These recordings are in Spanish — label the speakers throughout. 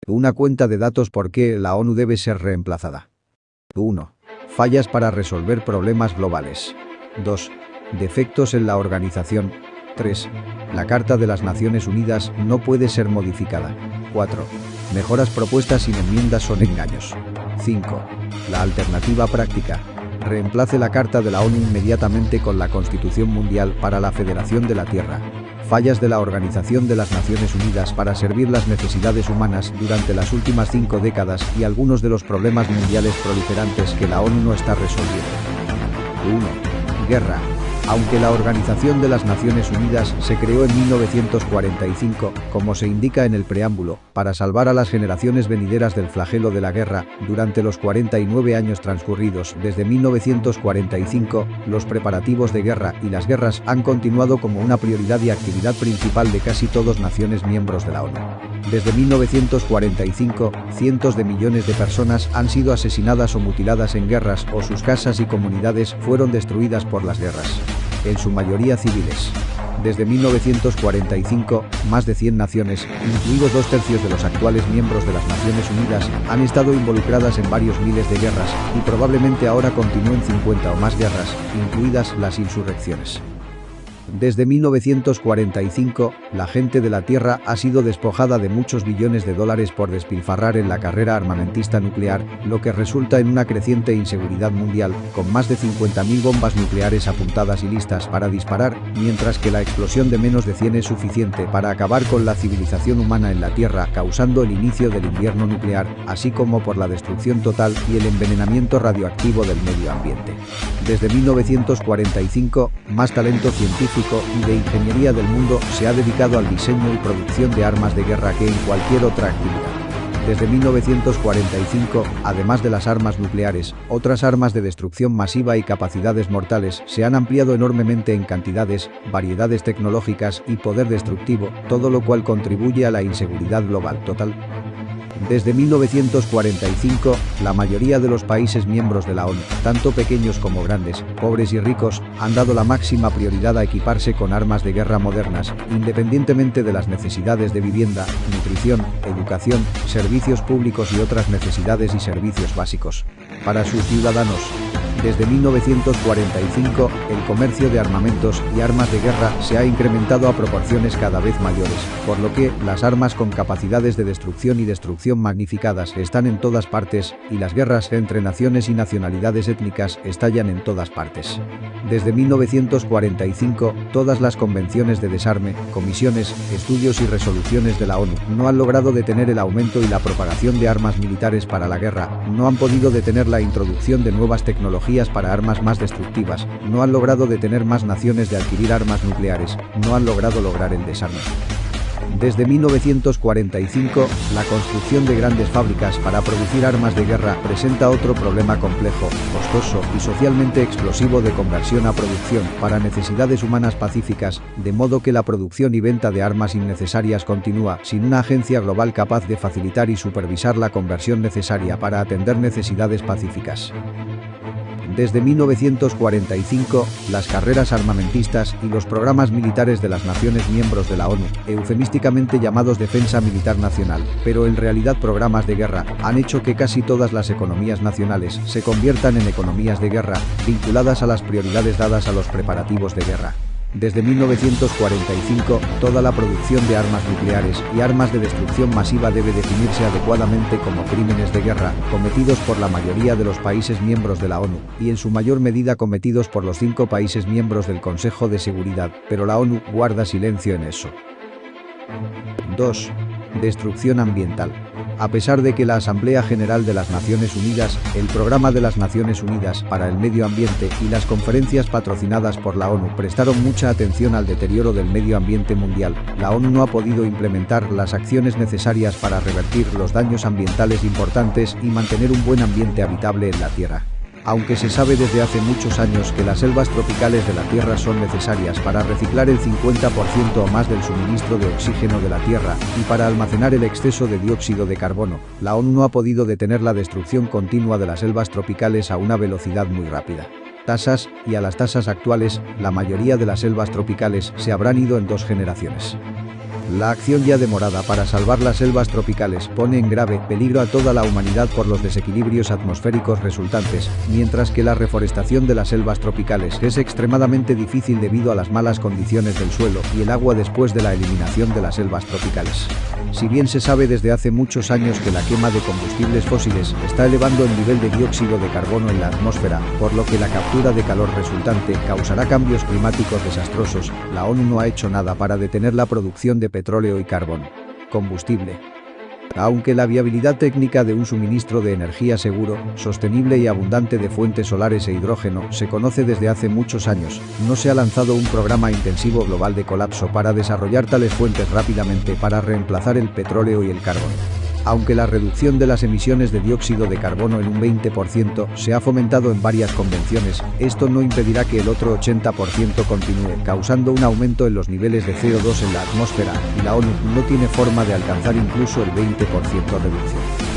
Speaker 1: Una cuenta de datos por qué la ONU debe ser reemplazada. 1. Fallas para resolver problemas globales. 2. Defectos en la organización. 3. La Carta de las Naciones Unidas no puede ser modificada. 4. Mejoras propuestas sin enmiendas son engaños. 5. La alternativa práctica. Reemplace la Carta de la ONU inmediatamente con la Constitución Mundial para la Federación de la Tierra. Fallas de la Organización de las Naciones Unidas para servir las necesidades humanas durante las últimas 5 décadas y algunos de los problemas mundiales proliferantes que la ONU no está resolviendo. 1. Guerra. Aunque la Organización de las Naciones Unidas se creó en 1945, como se indica en el preámbulo, para salvar a las generaciones venideras del flagelo de la guerra, durante los 49 años transcurridos desde 1945, los preparativos de guerra y las guerras han continuado como una prioridad y actividad principal de casi todas naciones miembros de la ONU. Desde 1945, cientos de millones de personas han sido asesinadas o mutiladas en guerras o sus casas y comunidades fueron destruidas por las guerras, en su mayoría civiles. Desde 1945, más de 100 naciones, incluidos 2/3 de los actuales miembros de las Naciones Unidas, han estado involucradas en varios miles de guerras y probablemente ahora continúen 50 o más guerras, incluidas las insurrecciones. Desde 1945, la gente de la Tierra ha sido despojada de muchos billones de dólares por despilfarrar en la carrera armamentista nuclear, lo que resulta en una creciente inseguridad mundial, con más de 50.000 bombas nucleares apuntadas y listas para disparar, mientras que la explosión de menos de 100 es suficiente para acabar con la civilización humana en la Tierra, causando el inicio del invierno nuclear, así como por la destrucción total y el envenenamiento radioactivo del medio ambiente. Desde 1945, más talento científico y de ingeniería del mundo se ha dedicado al diseño y producción de armas de guerra que en cualquier otra actividad. Desde 1945, además de las armas nucleares, otras armas de destrucción masiva y capacidades mortales se han ampliado enormemente en cantidades, variedades tecnológicas y poder destructivo, todo lo cual contribuye a la inseguridad global total. Desde 1945, la mayoría de los países miembros de la ONU, tanto pequeños como grandes, pobres y ricos, han dado la máxima prioridad a equiparse con armas de guerra modernas, independientemente de las necesidades de vivienda, nutrición, educación, servicios públicos y otras necesidades y servicios básicos para sus ciudadanos. Desde 1945, el comercio de armamentos y armas de guerra se ha incrementado a proporciones cada vez mayores, por lo que las armas con capacidades de destrucción y destrucción magnificadas están en todas partes, y las guerras entre naciones y nacionalidades étnicas estallan en todas partes. Desde 1945, todas las convenciones de desarme, comisiones, estudios y resoluciones de la ONU no han logrado detener el aumento y la propagación de armas militares para la guerra, no han podido detener la introducción de nuevas tecnologías para armas más destructivas, no han logrado detener más naciones de adquirir armas nucleares, no han logrado lograr el desarme. Desde 1945, la construcción de grandes fábricas para producir armas de guerra presenta otro problema complejo, costoso y socialmente explosivo de conversión a producción para necesidades humanas pacíficas, de modo que la producción y venta de armas innecesarias continúa sin una agencia global capaz de facilitar y supervisar la conversión necesaria para atender necesidades pacíficas. Desde 1945, las carreras armamentistas y los programas militares de las naciones miembros de la ONU, eufemísticamente llamados Defensa Militar Nacional, pero en realidad programas de guerra, han hecho que casi todas las economías nacionales se conviertan en economías de guerra, vinculadas a las prioridades dadas a los preparativos de guerra. Desde 1945, toda la producción de armas nucleares y armas de destrucción masiva debe definirse adecuadamente como crímenes de guerra, cometidos por la mayoría de los países miembros de la ONU, y en su mayor medida cometidos por los 5 países miembros del Consejo de Seguridad, pero la ONU guarda silencio en eso. 2. Destrucción ambiental. A pesar de que la Asamblea General de las Naciones Unidas, el Programa de las Naciones Unidas para el Medio Ambiente y las conferencias patrocinadas por la ONU prestaron mucha atención al deterioro del medio ambiente mundial, la ONU no ha podido implementar las acciones necesarias para revertir los daños ambientales importantes y mantener un buen ambiente habitable en la Tierra. Aunque se sabe desde hace muchos años que las selvas tropicales de la Tierra son necesarias para reciclar el 50% o más del suministro de oxígeno de la Tierra y para almacenar el exceso de dióxido de carbono, la ONU no ha podido detener la destrucción continua de las selvas tropicales a una velocidad muy rápida. Y a las tasas actuales, la mayoría de las selvas tropicales se habrán ido en 2 generaciones. La acción ya demorada para salvar las selvas tropicales pone en grave peligro a toda la humanidad por los desequilibrios atmosféricos resultantes, mientras que la reforestación de las selvas tropicales es extremadamente difícil debido a las malas condiciones del suelo y el agua después de la eliminación de las selvas tropicales. Si bien se sabe desde hace muchos años que la quema de combustibles fósiles está elevando el nivel de dióxido de carbono en la atmósfera, por lo que la captura de calor resultante causará cambios climáticos desastrosos, la ONU no ha hecho nada para detener la producción de petróleo y carbón. Combustible. Aunque la viabilidad técnica de un suministro de energía seguro, sostenible y abundante de fuentes solares e hidrógeno se conoce desde hace muchos años, no se ha lanzado un programa intensivo global de colapso para desarrollar tales fuentes rápidamente para reemplazar el petróleo y el carbón. Aunque la reducción de las emisiones de dióxido de carbono en un 20% se ha fomentado en varias convenciones, esto no impedirá que el otro 80% continúe, causando un aumento en los niveles de CO2 en la atmósfera, y la ONU no tiene forma de alcanzar incluso el 20% reducción.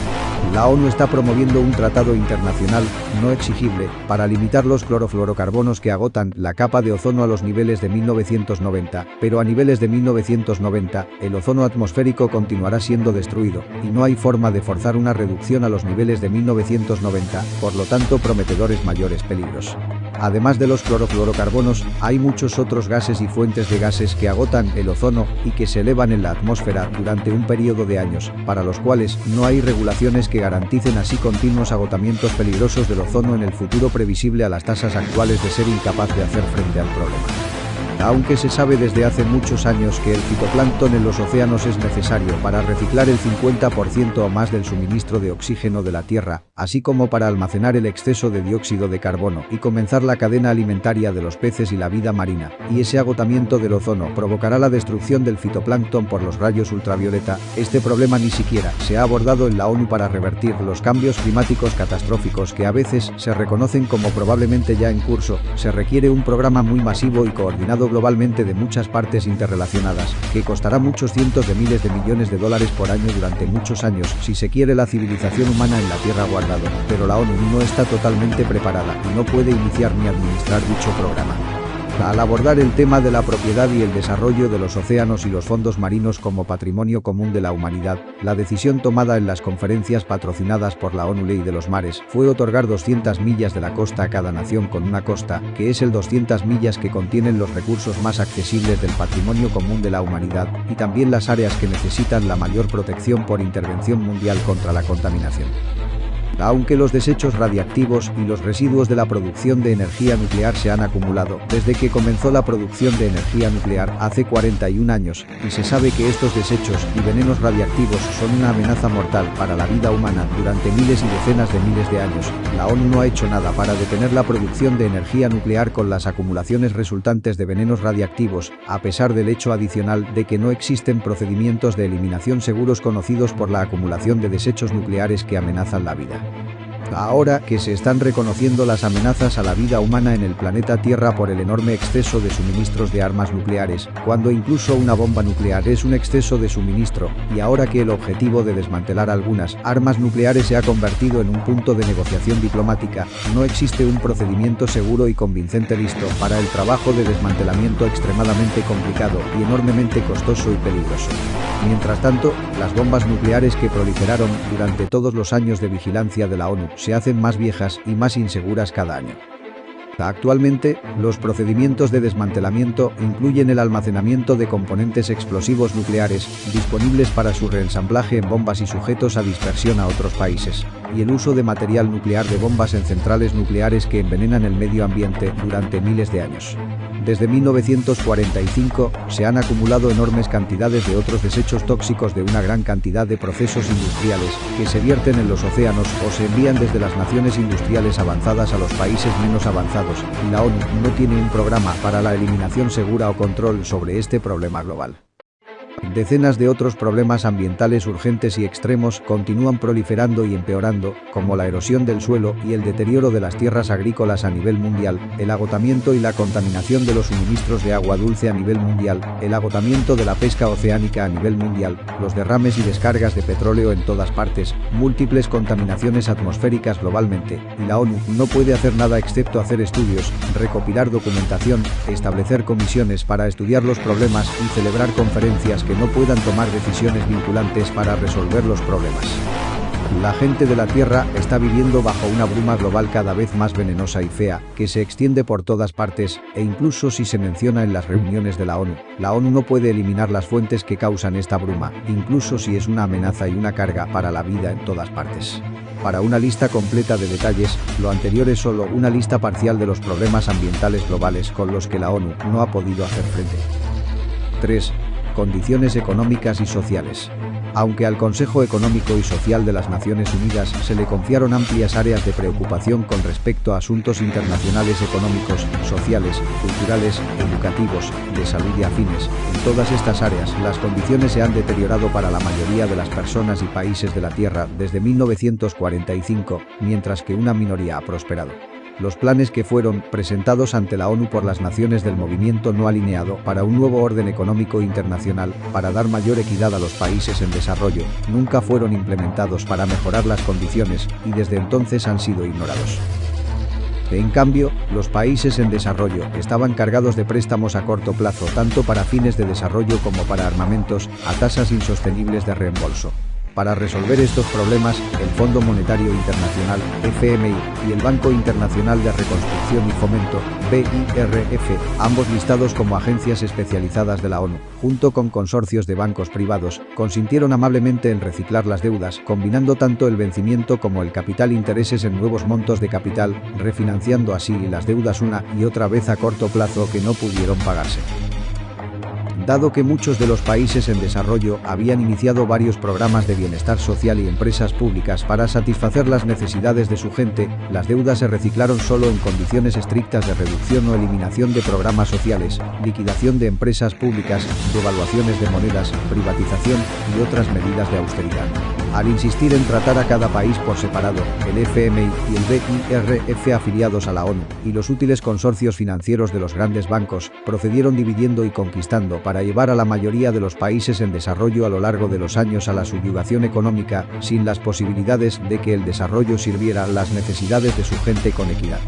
Speaker 1: La ONU está promoviendo un tratado internacional, no exigible, para limitar los clorofluorocarbonos que agotan la capa de ozono a los niveles de 1990, pero a niveles de 1990, el ozono atmosférico continuará siendo destruido, y no hay forma de forzar una reducción a los niveles de 1990, por lo tanto prometedores mayores peligros. Además de los clorofluorocarbonos, hay muchos otros gases y fuentes de gases que agotan el ozono y que se elevan en la atmósfera durante un periodo de años, para los cuales no hay regulaciones que garanticen así continuos agotamientos peligrosos del ozono en el futuro previsible a las tasas actuales de ser incapaz de hacer frente al problema. Aunque se sabe desde hace muchos años que el fitoplancton en los océanos es necesario para reciclar el 50% o más del suministro de oxígeno de la Tierra, así como para almacenar el exceso de dióxido de carbono y comenzar la cadena alimentaria de los peces y la vida marina, y ese agotamiento del ozono provocará la destrucción del fitoplancton por los rayos ultravioleta, este problema ni siquiera se ha abordado en la ONU para revertir los cambios climáticos catastróficos que a veces se reconocen como probablemente ya en curso. Se requiere un programa muy masivo y coordinado globalmente de muchas partes interrelacionadas, que costará muchos cientos de miles de millones de dólares por año durante muchos años si se quiere la civilización humana en la Tierra guardado, pero la ONU no está totalmente preparada y no puede iniciar ni administrar dicho programa. Al abordar el tema de la propiedad y el desarrollo de los océanos y los fondos marinos como patrimonio común de la humanidad, la decisión tomada en las conferencias patrocinadas por la ONU Ley de los Mares fue otorgar 200 millas de la costa a cada nación con una costa, que es el 200 millas que contienen los recursos más accesibles del patrimonio común de la humanidad, y también las áreas que necesitan la mayor protección por intervención mundial contra la contaminación. Aunque los desechos radiactivos y los residuos de la producción de energía nuclear se han acumulado desde que comenzó la producción de energía nuclear hace 41 años, y se sabe que estos desechos y venenos radiactivos son una amenaza mortal para la vida humana durante miles y decenas de miles de años, la ONU no ha hecho nada para detener la producción de energía nuclear con las acumulaciones resultantes de venenos radiactivos, a pesar del hecho adicional de que no existen procedimientos de eliminación seguros conocidos por la acumulación de desechos nucleares que amenazan la vida. Ahora que se están reconociendo las amenazas a la vida humana en el planeta Tierra por el enorme exceso de suministros de armas nucleares, cuando incluso una bomba nuclear es un exceso de suministro, y ahora que el objetivo de desmantelar algunas armas nucleares se ha convertido en un punto de negociación diplomática, no existe un procedimiento seguro y convincente listo para el trabajo de desmantelamiento extremadamente complicado y enormemente costoso y peligroso. Mientras tanto, las bombas nucleares que proliferaron durante todos los años de vigilancia de la ONU se hacen más viejas y más inseguras cada año. Actualmente, los procedimientos de desmantelamiento incluyen el almacenamiento de componentes explosivos nucleares, disponibles para su reensamblaje en bombas y sujetos a dispersión a otros países, y el uso de material nuclear de bombas en centrales nucleares que envenenan el medio ambiente durante miles de años. Desde 1945, se han acumulado enormes cantidades de otros desechos tóxicos de una gran cantidad de procesos industriales que se vierten en los océanos o se envían desde las naciones industriales avanzadas a los países menos avanzados, y la ONU no tiene un programa para la eliminación segura o control sobre este problema global. Decenas de otros problemas ambientales urgentes y extremos continúan proliferando y empeorando, como la erosión del suelo y el deterioro de las tierras agrícolas a nivel mundial, el agotamiento y la contaminación de los suministros de agua dulce a nivel mundial, el agotamiento de la pesca oceánica a nivel mundial, los derrames y descargas de petróleo en todas partes, múltiples contaminaciones atmosféricas globalmente, y la ONU no puede hacer nada excepto hacer estudios, recopilar documentación, establecer comisiones para estudiar los problemas y celebrar conferencias que que no puedan tomar decisiones vinculantes para resolver los problemas. La gente de la Tierra está viviendo bajo una bruma global cada vez más venenosa y fea, que se extiende por todas partes, e incluso si se menciona en las reuniones de la ONU no puede eliminar las fuentes que causan esta bruma, incluso si es una amenaza y una carga para la vida en todas partes. Para una lista completa de detalles, lo anterior es solo una lista parcial de los problemas ambientales globales con los que la ONU no ha podido hacer frente. 3. Condiciones económicas y sociales. Aunque al Consejo Económico y Social de las Naciones Unidas se le confiaron amplias áreas de preocupación con respecto a asuntos internacionales económicos, sociales, culturales, educativos, de salud y afines, en todas estas áreas las condiciones se han deteriorado para la mayoría de las personas y países de la Tierra desde 1945, mientras que una minoría ha prosperado. Los planes que fueron presentados ante la ONU por las naciones del movimiento no alineado para un nuevo orden económico internacional, para dar mayor equidad a los países en desarrollo, nunca fueron implementados para mejorar las condiciones y desde entonces han sido ignorados. En cambio, los países en desarrollo estaban cargados de préstamos a corto plazo tanto para fines de desarrollo como para armamentos, a tasas insostenibles de reembolso. Para resolver estos problemas, el Fondo Monetario Internacional, FMI, y el Banco Internacional de Reconstrucción y Fomento, BIRF, ambos listados como agencias especializadas de la ONU, junto con consorcios de bancos privados, consintieron amablemente en reciclar las deudas, combinando tanto el vencimiento como el capital intereses en nuevos montos de capital, refinanciando así las deudas una y otra vez a corto plazo que no pudieron pagarse. Dado que muchos de los países en desarrollo habían iniciado varios programas de bienestar social y empresas públicas para satisfacer las necesidades de su gente, las deudas se reciclaron solo en condiciones estrictas de reducción o eliminación de programas sociales, liquidación de empresas públicas, devaluaciones de monedas, privatización y otras medidas de austeridad. Al insistir en tratar a cada país por separado, el FMI y el BIRF afiliados a la ONU y los útiles consorcios financieros de los grandes bancos procedieron dividiendo y conquistando para llevar a la mayoría de los países en desarrollo a lo largo de los años a la subyugación económica, sin las posibilidades de que el desarrollo sirviera a las necesidades de su gente con equidad.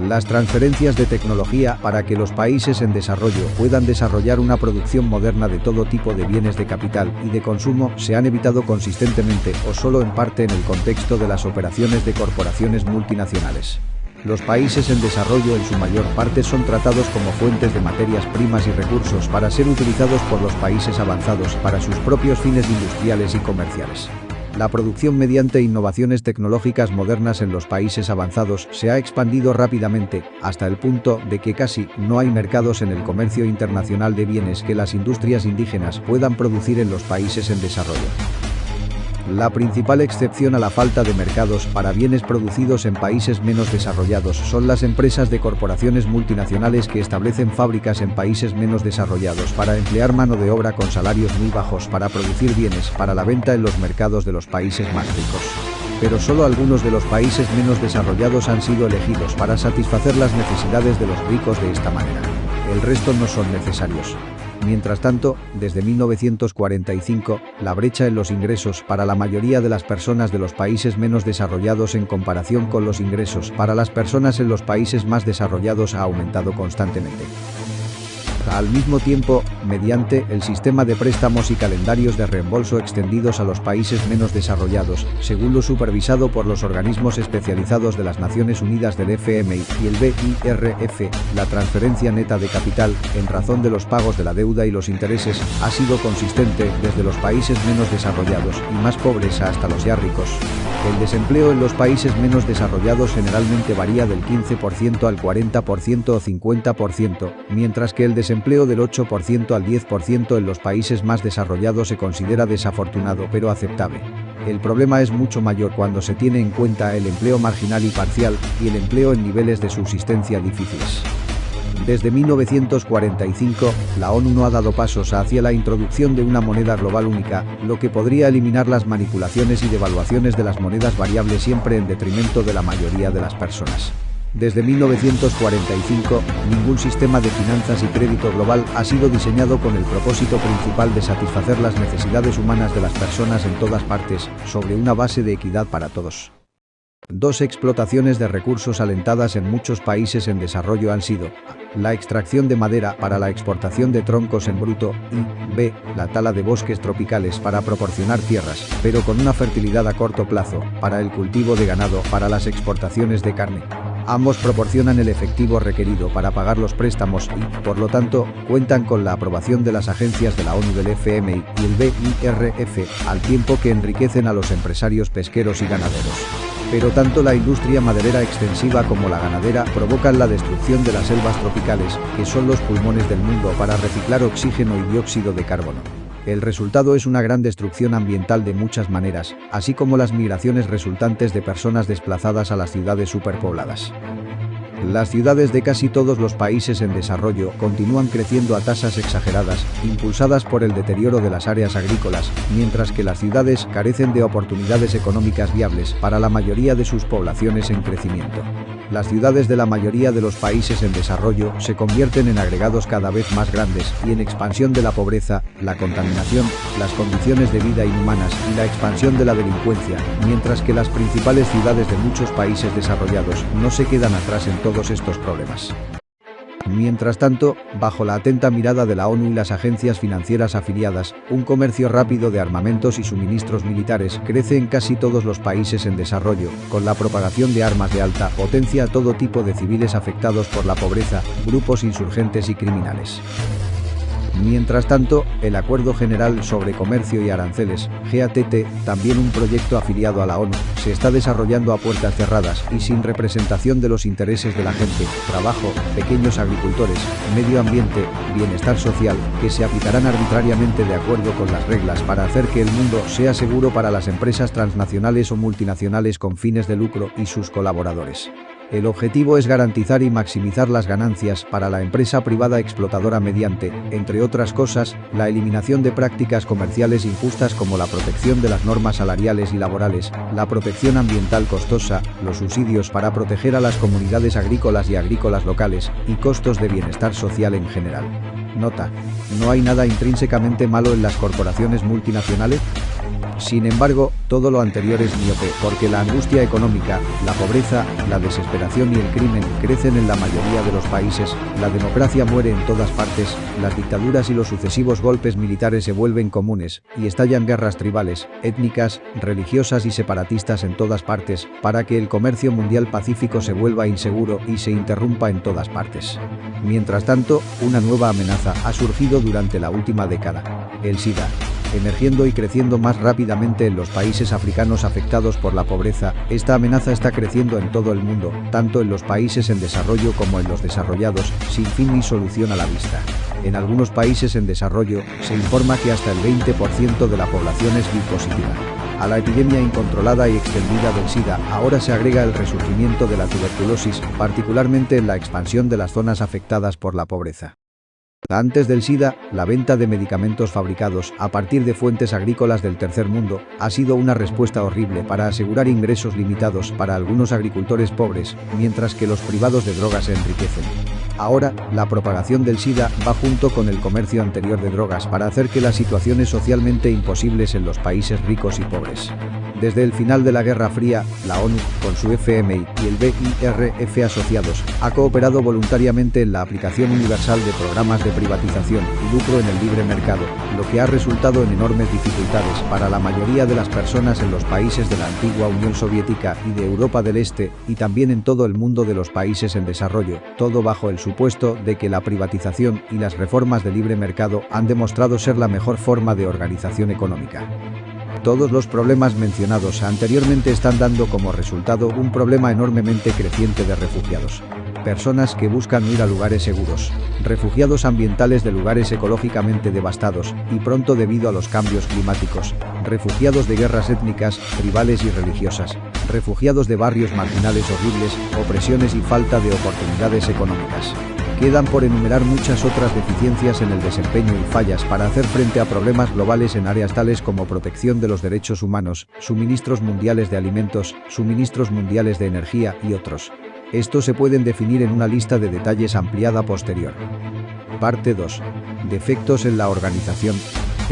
Speaker 1: Las transferencias de tecnología para que los países en desarrollo puedan desarrollar una producción moderna de todo tipo de bienes de capital y de consumo se han evitado consistentemente o solo en parte en el contexto de las operaciones de corporaciones multinacionales. Los países en desarrollo en su mayor parte son tratados como fuentes de materias primas y recursos para ser utilizados por los países avanzados para sus propios fines industriales y comerciales. La producción mediante innovaciones tecnológicas modernas en los países avanzados se ha expandido rápidamente, hasta el punto de que casi no hay mercados en el comercio internacional de bienes que las industrias indígenas puedan producir en los países en desarrollo. La principal excepción a la falta de mercados para bienes producidos en países menos desarrollados son las empresas de corporaciones multinacionales que establecen fábricas en países menos desarrollados para emplear mano de obra con salarios muy bajos para producir bienes para la venta en los mercados de los países más ricos. Pero solo algunos de los países menos desarrollados han sido elegidos para satisfacer las necesidades de los ricos de esta manera. El resto no son necesarios. Mientras tanto, desde 1945, la brecha en los ingresos para la mayoría de las personas de los países menos desarrollados en comparación con los ingresos para las personas en los países más desarrollados ha aumentado constantemente. Al mismo tiempo, mediante el sistema de préstamos y calendarios de reembolso extendidos a los países menos desarrollados, según lo supervisado por los organismos especializados de las Naciones Unidas del FMI y el BIRF, la transferencia neta de capital, en razón de los pagos de la deuda y los intereses, ha sido consistente desde los países menos desarrollados y más pobres hasta los ya ricos. El desempleo en los países menos desarrollados generalmente varía del 15% al 40% o 50%, mientras que el desempleo del 8% al 10% en los países más desarrollados se considera desafortunado pero aceptable. El problema es mucho mayor cuando se tiene en cuenta el empleo marginal y parcial y el empleo en niveles de subsistencia difíciles. Desde 1945, la ONU no ha dado pasos hacia la introducción de una moneda global única, lo que podría eliminar las manipulaciones y devaluaciones de las monedas variables siempre en detrimento de la mayoría de las personas. Desde 1945, ningún sistema de finanzas y crédito global ha sido diseñado con el propósito principal de satisfacer las necesidades humanas de las personas en todas partes, sobre una base de equidad para todos. Dos explotaciones de recursos alentadas en muchos países en desarrollo han sido a. La extracción de madera para la exportación de troncos en bruto y b. La tala de bosques tropicales para proporcionar tierras, pero con una fertilidad a corto plazo, para el cultivo de ganado para las exportaciones de carne. Ambos proporcionan el efectivo requerido para pagar los préstamos y, por lo tanto, cuentan con la aprobación de las agencias de la ONU, del FMI y el BIRF, al tiempo que enriquecen a los empresarios pesqueros y ganaderos. Pero tanto la industria maderera extensiva como la ganadera provocan la destrucción de las selvas tropicales, que son los pulmones del mundo para reciclar oxígeno y dióxido de carbono. El resultado es una gran destrucción ambiental de muchas maneras, así como las migraciones resultantes de personas desplazadas a las ciudades superpobladas. Las ciudades de casi todos los países en desarrollo continúan creciendo a tasas exageradas, impulsadas por el deterioro de las áreas agrícolas, mientras que las ciudades carecen de oportunidades económicas viables para la mayoría de sus poblaciones en crecimiento. Las ciudades de la mayoría de los países en desarrollo se convierten en agregados cada vez más grandes y en expansión de la pobreza, la contaminación, las condiciones de vida inhumanas y la expansión de la delincuencia, mientras que las principales ciudades de muchos países desarrollados no se quedan atrás en todos estos problemas. Mientras tanto, bajo la atenta mirada de la ONU y las agencias financieras afiliadas, un comercio rápido de armamentos y suministros militares crece en casi todos los países en desarrollo, con la propagación de armas de alta potencia a todo tipo de civiles afectados por la pobreza, grupos insurgentes y criminales. Mientras tanto, el Acuerdo General sobre Comercio y Aranceles, GATT, también un proyecto afiliado a la ONU, se está desarrollando a puertas cerradas y sin representación de los intereses de la gente, trabajo, pequeños agricultores, medio ambiente, bienestar social, que se aplicarán arbitrariamente de acuerdo con las reglas para hacer que el mundo sea seguro para las empresas transnacionales o multinacionales con fines de lucro y sus colaboradores. El objetivo es garantizar y maximizar las ganancias para la empresa privada explotadora mediante, entre otras cosas, la eliminación de prácticas comerciales injustas como la protección de las normas salariales y laborales, la protección ambiental costosa, los subsidios para proteger a las comunidades agrícolas y agrícolas locales, y costos de bienestar social en general. Nota: ¿no hay nada intrínsecamente malo en las corporaciones multinacionales? Sin embargo, todo lo anterior es miope, porque la angustia económica, la pobreza, la desesperación y el crimen crecen en la mayoría de los países, la democracia muere en todas partes, las dictaduras y los sucesivos golpes militares se vuelven comunes, y estallan guerras tribales, étnicas, religiosas y separatistas en todas partes, para que el comercio mundial pacífico se vuelva inseguro y se interrumpa en todas partes. Mientras tanto, una nueva amenaza ha surgido durante la última década: el SIDA. Emergiendo y creciendo más rápidamente en los países africanos afectados por la pobreza, esta amenaza está creciendo en todo el mundo, tanto en los países en desarrollo como en los desarrollados, sin fin ni solución a la vista. En algunos países en desarrollo, se informa que hasta el 20% de la población es HIV positiva. A la epidemia incontrolada y extendida del SIDA ahora se agrega el resurgimiento de la tuberculosis, particularmente en la expansión de las zonas afectadas por la pobreza. Antes del SIDA, la venta de medicamentos fabricados a partir de fuentes agrícolas del tercer mundo ha sido una respuesta horrible para asegurar ingresos limitados para algunos agricultores pobres, mientras que los privados de drogas se enriquecen. Ahora, la propagación del SIDA va junto con el comercio anterior de drogas para hacer que las situaciones socialmente imposibles en los países ricos y pobres. Desde el final de la Guerra Fría, la ONU, con su FMI y el BIRF asociados, ha cooperado voluntariamente en la aplicación universal de programas de privatización y lucro en el libre mercado, lo que ha resultado en enormes dificultades para la mayoría de las personas en los países de la antigua Unión Soviética y de Europa del Este, y también en todo el mundo de los países en desarrollo, todo bajo el supuesto de que la privatización y las reformas de libre mercado han demostrado ser la mejor forma de organización económica. Todos los problemas mencionados anteriormente están dando como resultado un problema enormemente creciente de refugiados. Personas que buscan huir a lugares seguros, refugiados ambientales de lugares ecológicamente devastados y pronto debido a los cambios climáticos, refugiados de guerras étnicas, tribales y religiosas, refugiados de barrios marginales horribles, opresiones y falta de oportunidades económicas. Quedan por enumerar muchas otras deficiencias en el desempeño y fallas para hacer frente a problemas globales en áreas tales como protección de los derechos humanos, suministros mundiales de alimentos, suministros mundiales de energía y otros. Estos se pueden definir en una lista de detalles ampliada posterior. Parte 2. Defectos en la organización.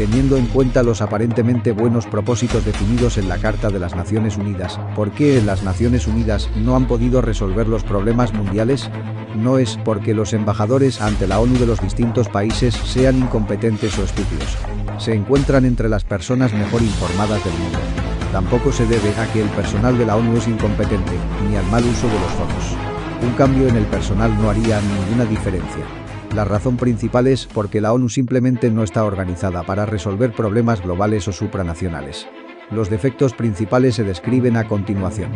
Speaker 1: Teniendo en cuenta los aparentemente buenos propósitos definidos en la Carta de las Naciones Unidas, ¿por qué las Naciones Unidas no han podido resolver los problemas mundiales? No es porque los embajadores ante la ONU de los distintos países sean incompetentes o estúpidos. Se encuentran entre las personas mejor informadas del mundo. Tampoco se debe a que el personal de la ONU es incompetente, ni al mal uso de los fondos. Un cambio en el personal no haría ninguna diferencia. La razón principal es porque la ONU simplemente no está organizada para resolver problemas globales o supranacionales. Los defectos principales se describen a continuación.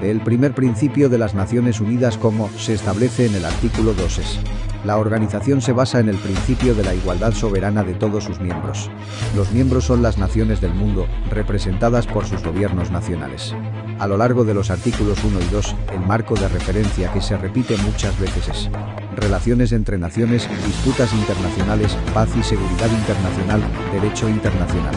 Speaker 1: El primer principio de las Naciones Unidas, como se establece en el artículo 2, es: la organización se basa en el principio de la igualdad soberana de todos sus miembros. Los miembros son las naciones del mundo, representadas por sus gobiernos nacionales. A lo largo de los artículos 1 y 2, el marco de referencia que se repite muchas veces es: relaciones entre naciones, disputas internacionales, paz y seguridad internacional, derecho internacional.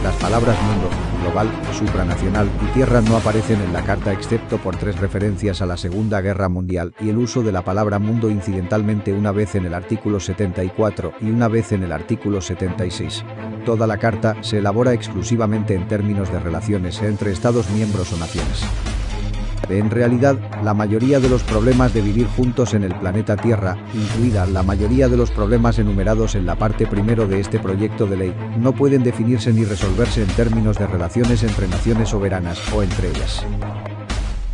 Speaker 1: Las palabras mundo, global, supranacional y tierra no aparecen en la Carta excepto por 3 referencias a la Segunda Guerra Mundial y el uso de la palabra mundo incidentalmente una vez en el artículo 74 y una vez en el artículo 76. Toda la Carta se elabora exclusivamente en términos de relaciones entre Estados miembros o naciones. En realidad, la mayoría de los problemas de vivir juntos en el planeta Tierra, incluida la mayoría de los problemas enumerados en la parte primero de este proyecto de ley, no pueden definirse ni resolverse en términos de relaciones entre naciones soberanas o entre ellas.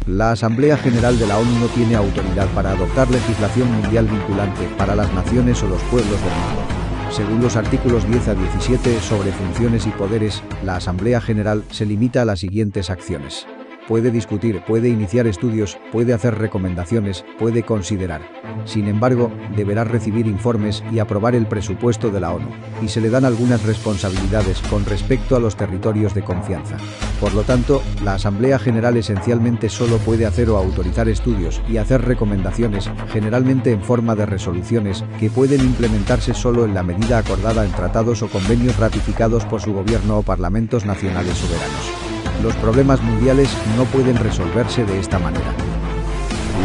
Speaker 1: La Asamblea General de la ONU no tiene autoridad para adoptar legislación mundial vinculante para las naciones o los pueblos del mundo. Según los artículos 10 a 17 sobre funciones y poderes, la Asamblea General se limita a las siguientes acciones. Puede discutir, puede iniciar estudios, puede hacer recomendaciones, puede considerar. Sin embargo, deberá recibir informes y aprobar el presupuesto de la ONU, y se le dan algunas responsabilidades con respecto a los territorios de confianza. Por lo tanto, la Asamblea General esencialmente solo puede hacer o autorizar estudios y hacer recomendaciones, generalmente en forma de resoluciones, que pueden implementarse solo en la medida acordada en tratados o convenios ratificados por su gobierno o parlamentos nacionales soberanos. Los problemas mundiales no pueden resolverse de esta manera.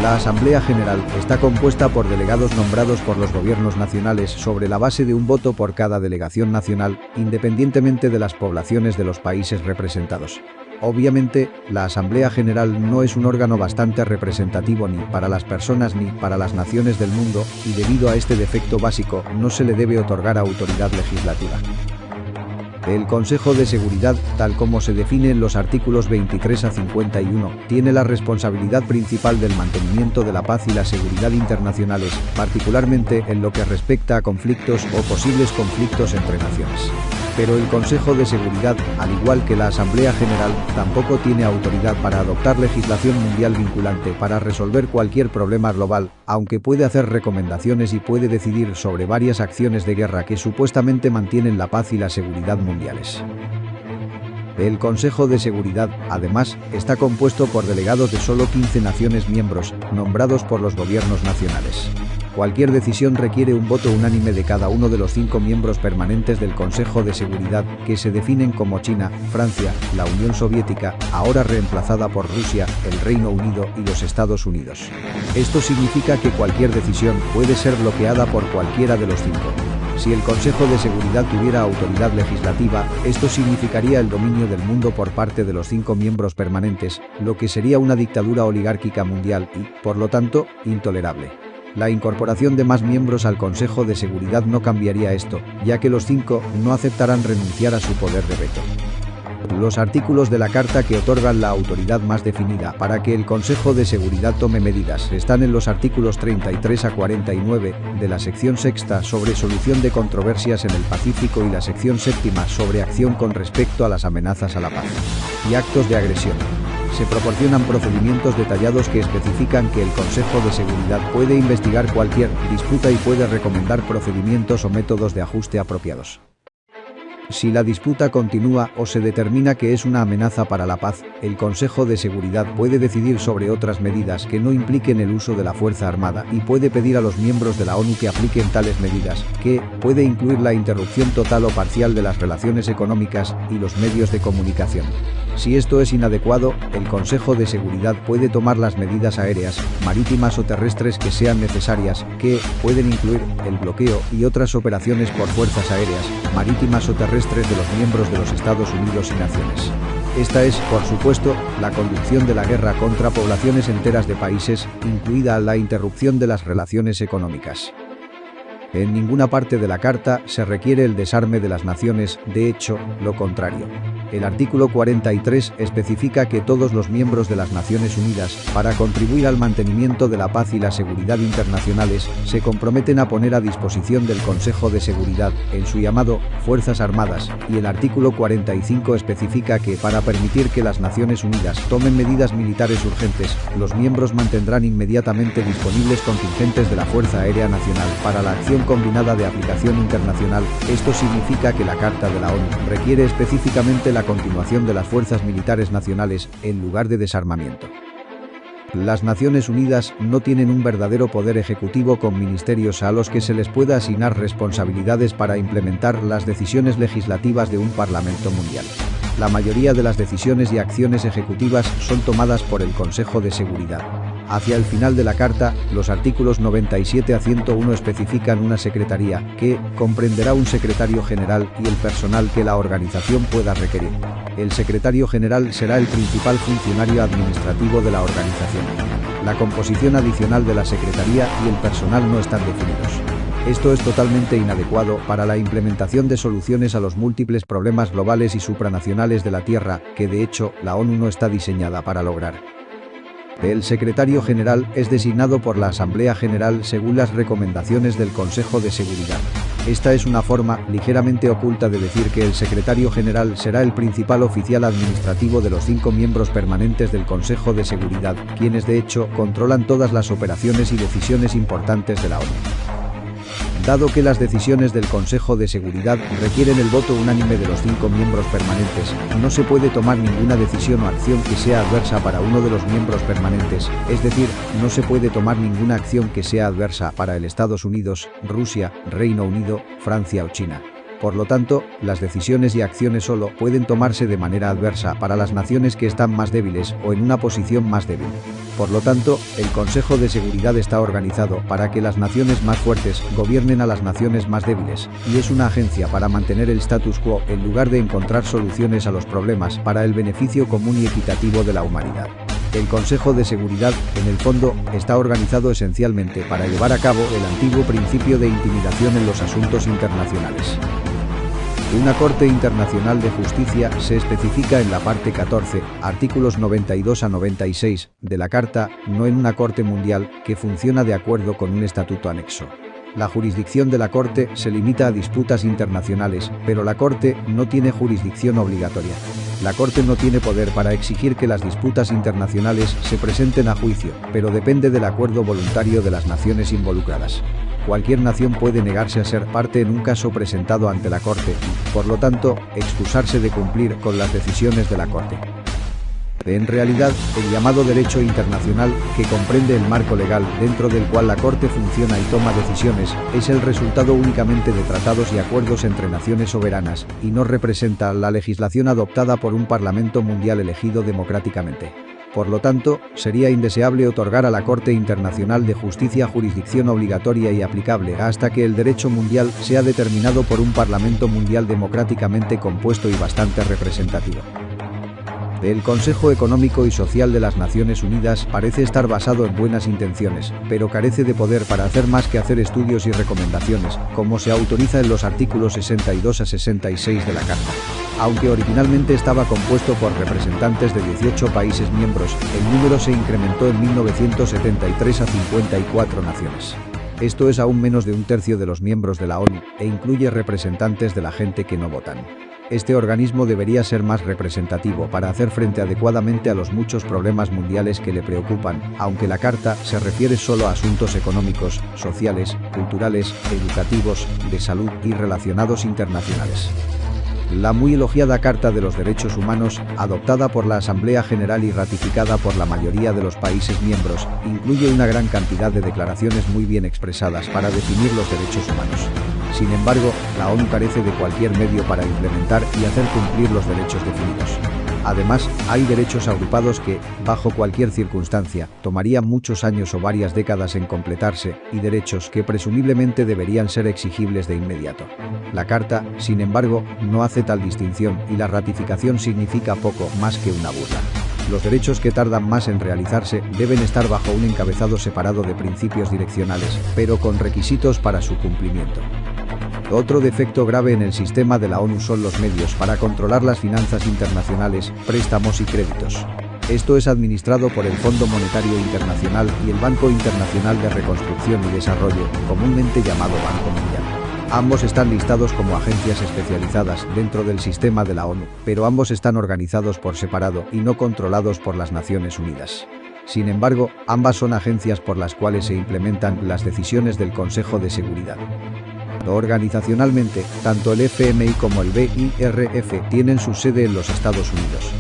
Speaker 1: La Asamblea General está compuesta por delegados nombrados por los gobiernos nacionales sobre la base de un voto por cada delegación nacional, independientemente de las poblaciones de los países representados. Obviamente, la Asamblea General no es un órgano bastante representativo ni para las personas ni para las naciones del mundo, y debido a este defecto básico, no se le debe otorgar autoridad legislativa. El Consejo de Seguridad, tal como se define en los artículos 23 a 51, tiene la responsabilidad principal del mantenimiento de la paz y la seguridad internacionales, particularmente en lo que respecta a conflictos o posibles conflictos entre naciones. Pero el Consejo de Seguridad, al igual que la Asamblea General, tampoco tiene autoridad para adoptar legislación mundial vinculante para resolver cualquier problema global, aunque puede hacer recomendaciones y puede decidir sobre varias acciones de guerra que supuestamente mantienen la paz y la seguridad mundiales. El Consejo de Seguridad, además, está compuesto por delegados de solo 15 naciones miembros, nombrados por los gobiernos nacionales. Cualquier decisión requiere un voto unánime de cada uno de los 5 miembros permanentes del Consejo de Seguridad, que se definen como China, Francia, la Unión Soviética, ahora reemplazada por Rusia, el Reino Unido y los Estados Unidos. Esto significa que cualquier decisión puede ser bloqueada por cualquiera de los 5. Si el Consejo de Seguridad tuviera autoridad legislativa, esto significaría el dominio del mundo por parte de los 5 miembros permanentes, lo que sería una dictadura oligárquica mundial y, por lo tanto, intolerable. La incorporación de más miembros al Consejo de Seguridad no cambiaría esto, ya que los 5 no aceptarán renunciar a su poder de veto. Los artículos de la Carta que otorgan la autoridad más definida para que el Consejo de Seguridad tome medidas están en los artículos 33 a 49 de la sección sexta sobre solución de controversias en el Pacífico y la sección séptima sobre acción con respecto a las amenazas a la paz y actos de agresión. Se proporcionan procedimientos detallados que especifican que el Consejo de Seguridad puede investigar cualquier disputa y puede recomendar procedimientos o métodos de ajuste apropiados. Si la disputa continúa o se determina que es una amenaza para la paz, el Consejo de Seguridad puede decidir sobre otras medidas que no impliquen el uso de la fuerza armada y puede pedir a los miembros de la ONU que apliquen tales medidas, que puede incluir la interrupción total o parcial de las relaciones económicas y los medios de comunicación. Si esto es inadecuado, el Consejo de Seguridad puede tomar las medidas aéreas, marítimas o terrestres que sean necesarias, que pueden incluir el bloqueo y otras operaciones por fuerzas aéreas, marítimas o terrestres de los miembros de los Estados Unidos y naciones. Esta es, por supuesto, la conducción de la guerra contra poblaciones enteras de países, incluida la interrupción de las relaciones económicas. En ninguna parte de la Carta se requiere el desarme de las naciones, de hecho, lo contrario. El artículo 43 especifica que todos los miembros de las Naciones Unidas, para contribuir al mantenimiento de la paz y la seguridad internacionales, se comprometen a poner a disposición del Consejo de Seguridad, en su llamado Fuerzas Armadas, y el artículo 45 especifica que, para permitir que las Naciones Unidas tomen medidas militares urgentes, los miembros mantendrán inmediatamente disponibles contingentes de la Fuerza Aérea Nacional para la acción combinada de aplicación internacional. Esto significa que la Carta de la ONU requiere específicamente la continuación de las fuerzas militares nacionales en lugar de desarmamiento. Las Naciones Unidas no tienen un verdadero poder ejecutivo con ministerios a los que se les pueda asignar responsabilidades para implementar las decisiones legislativas de un Parlamento Mundial. La mayoría de las decisiones y acciones ejecutivas son tomadas por el Consejo de Seguridad. Hacia el final de la Carta, los artículos 97 a 101 especifican una secretaría, que comprenderá un secretario general y el personal que la organización pueda requerir. El secretario general será el principal funcionario administrativo de la organización. La composición adicional de la secretaría y el personal no están definidos. Esto es totalmente inadecuado para la implementación de soluciones a los múltiples problemas globales y supranacionales de la Tierra, que de hecho la ONU no está diseñada para lograr. El secretario general es designado por la Asamblea General según las recomendaciones del Consejo de Seguridad. Esta es una forma ligeramente oculta de decir que el secretario general será el principal oficial administrativo de los 5 miembros permanentes del Consejo de Seguridad, quienes de hecho controlan todas las operaciones y decisiones importantes de la ONU. Dado que las decisiones del Consejo de Seguridad requieren el voto unánime de los 5 miembros permanentes, no se puede tomar ninguna decisión o acción que sea adversa para uno de los miembros permanentes, es decir, no se puede tomar ninguna acción que sea adversa para el Estados Unidos, Rusia, Reino Unido, Francia o China. Por lo tanto, las decisiones y acciones solo pueden tomarse de manera adversa para las naciones que están más débiles o en una posición más débil. Por lo tanto, el Consejo de Seguridad está organizado para que las naciones más fuertes gobiernen a las naciones más débiles, y es una agencia para mantener el status quo en lugar de encontrar soluciones a los problemas para el beneficio común y equitativo de la humanidad. El Consejo de Seguridad, en el fondo, está organizado esencialmente para llevar a cabo el antiguo principio de intimidación en los asuntos internacionales. Una Corte Internacional de Justicia se especifica en la parte 14, artículos 92 a 96, de la Carta, no en una Corte Mundial, que funciona de acuerdo con un estatuto anexo. La jurisdicción de la Corte se limita a disputas internacionales, pero la Corte no tiene jurisdicción obligatoria. La Corte no tiene poder para exigir que las disputas internacionales se presenten a juicio, pero depende del acuerdo voluntario de las naciones involucradas. Cualquier nación puede negarse a ser parte en un caso presentado ante la Corte y, por lo tanto, excusarse de cumplir con las decisiones de la Corte. En realidad, el llamado derecho internacional, que comprende el marco legal dentro del cual la Corte funciona y toma decisiones, es el resultado únicamente de tratados y acuerdos entre naciones soberanas, y no representa la legislación adoptada por un Parlamento Mundial elegido democráticamente. Por lo tanto, sería indeseable otorgar a la Corte Internacional de Justicia jurisdicción obligatoria y aplicable hasta que el derecho mundial sea determinado por un Parlamento Mundial democráticamente compuesto y bastante representativo. El Consejo Económico y Social de las Naciones Unidas parece estar basado en buenas intenciones, pero carece de poder para hacer más que hacer estudios y recomendaciones, como se autoriza en los artículos 62 a 66 de la Carta. Aunque originalmente estaba compuesto por representantes de 18 países miembros, el número se incrementó en 1973 a 54 naciones. Esto es aún menos de un tercio de los miembros de la ONU, e incluye representantes de la gente que no votan. Este organismo debería ser más representativo para hacer frente adecuadamente a los muchos problemas mundiales que le preocupan, aunque la Carta se refiere solo a asuntos económicos, sociales, culturales, educativos, de salud y relacionados internacionales. La muy elogiada Carta de los Derechos Humanos, adoptada por la Asamblea General y ratificada por la mayoría de los países miembros, incluye una gran cantidad de declaraciones muy bien expresadas para definir los derechos humanos. Sin embargo, la ONU carece de cualquier medio para implementar y hacer cumplir los derechos definidos. Además, hay derechos agrupados que, bajo cualquier circunstancia, tomarían muchos años o varias décadas en completarse, y derechos que presumiblemente deberían ser exigibles de inmediato. La Carta, sin embargo, no hace tal distinción y la ratificación significa poco más que una burla. Los derechos que tardan más en realizarse deben estar bajo un encabezado separado de principios direccionales, pero con requisitos para su cumplimiento. Otro defecto grave en el sistema de la ONU son los medios para controlar las finanzas internacionales, préstamos y créditos. Esto es administrado por el Fondo Monetario Internacional y el Banco Internacional de Reconstrucción y Desarrollo, comúnmente llamado Banco Mundial. Ambos están listados como agencias especializadas dentro del sistema de la ONU, pero ambos están organizados por separado y no controlados por las Naciones Unidas. Sin embargo, ambas son agencias por las cuales se implementan las decisiones del Consejo de Seguridad. Organizacionalmente, tanto el FMI como el BIRF tienen su sede en los Estados Unidos,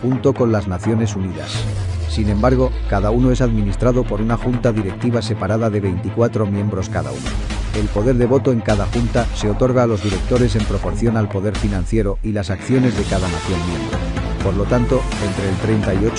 Speaker 1: junto con las Naciones Unidas. Sin embargo, cada uno es administrado por una junta directiva separada de 24 miembros cada uno. El poder de voto en cada junta se otorga a los directores en proporción al poder financiero y las acciones de cada nación miembro. Por lo tanto, entre el 38%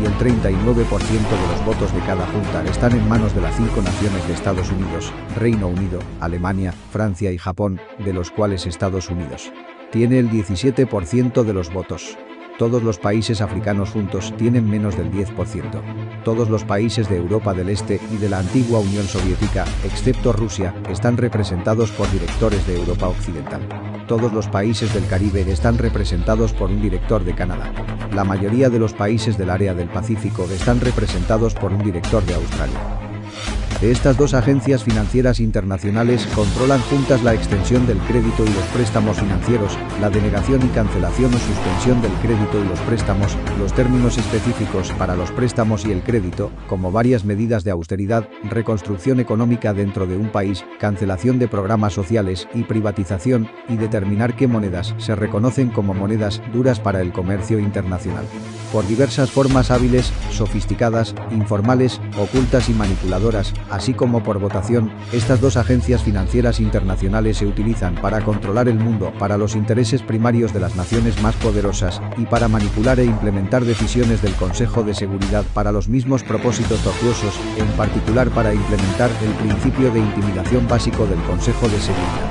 Speaker 1: y el 39% de los votos de cada junta están en manos de las 5 naciones de Estados Unidos, Reino Unido, Alemania, Francia y Japón, de los cuales Estados Unidos tiene el 17% de los votos. Todos los países africanos juntos tienen menos del 10%. Todos los países de Europa del Este y de la antigua Unión Soviética, excepto Rusia, están representados por directores de Europa Occidental. Todos los países del Caribe están representados por un director de Canadá. La mayoría de los países del área del Pacífico están representados por un director de Australia. Estas dos agencias financieras internacionales controlan juntas la extensión del crédito y los préstamos financieros, la denegación y cancelación o suspensión del crédito y los préstamos, los términos específicos para los préstamos y el crédito, como varias medidas de austeridad, reconstrucción económica dentro de un país, cancelación de programas sociales y privatización, y determinar qué monedas se reconocen como monedas duras para el comercio internacional. Por diversas formas hábiles, sofisticadas, informales, ocultas y manipuladoras, así como por votación, estas dos agencias financieras internacionales se utilizan para controlar el mundo para los intereses primarios de las naciones más poderosas y para manipular e implementar decisiones del Consejo de Seguridad para los mismos propósitos tortuosos, en particular para implementar el principio de intimidación básico del Consejo de Seguridad.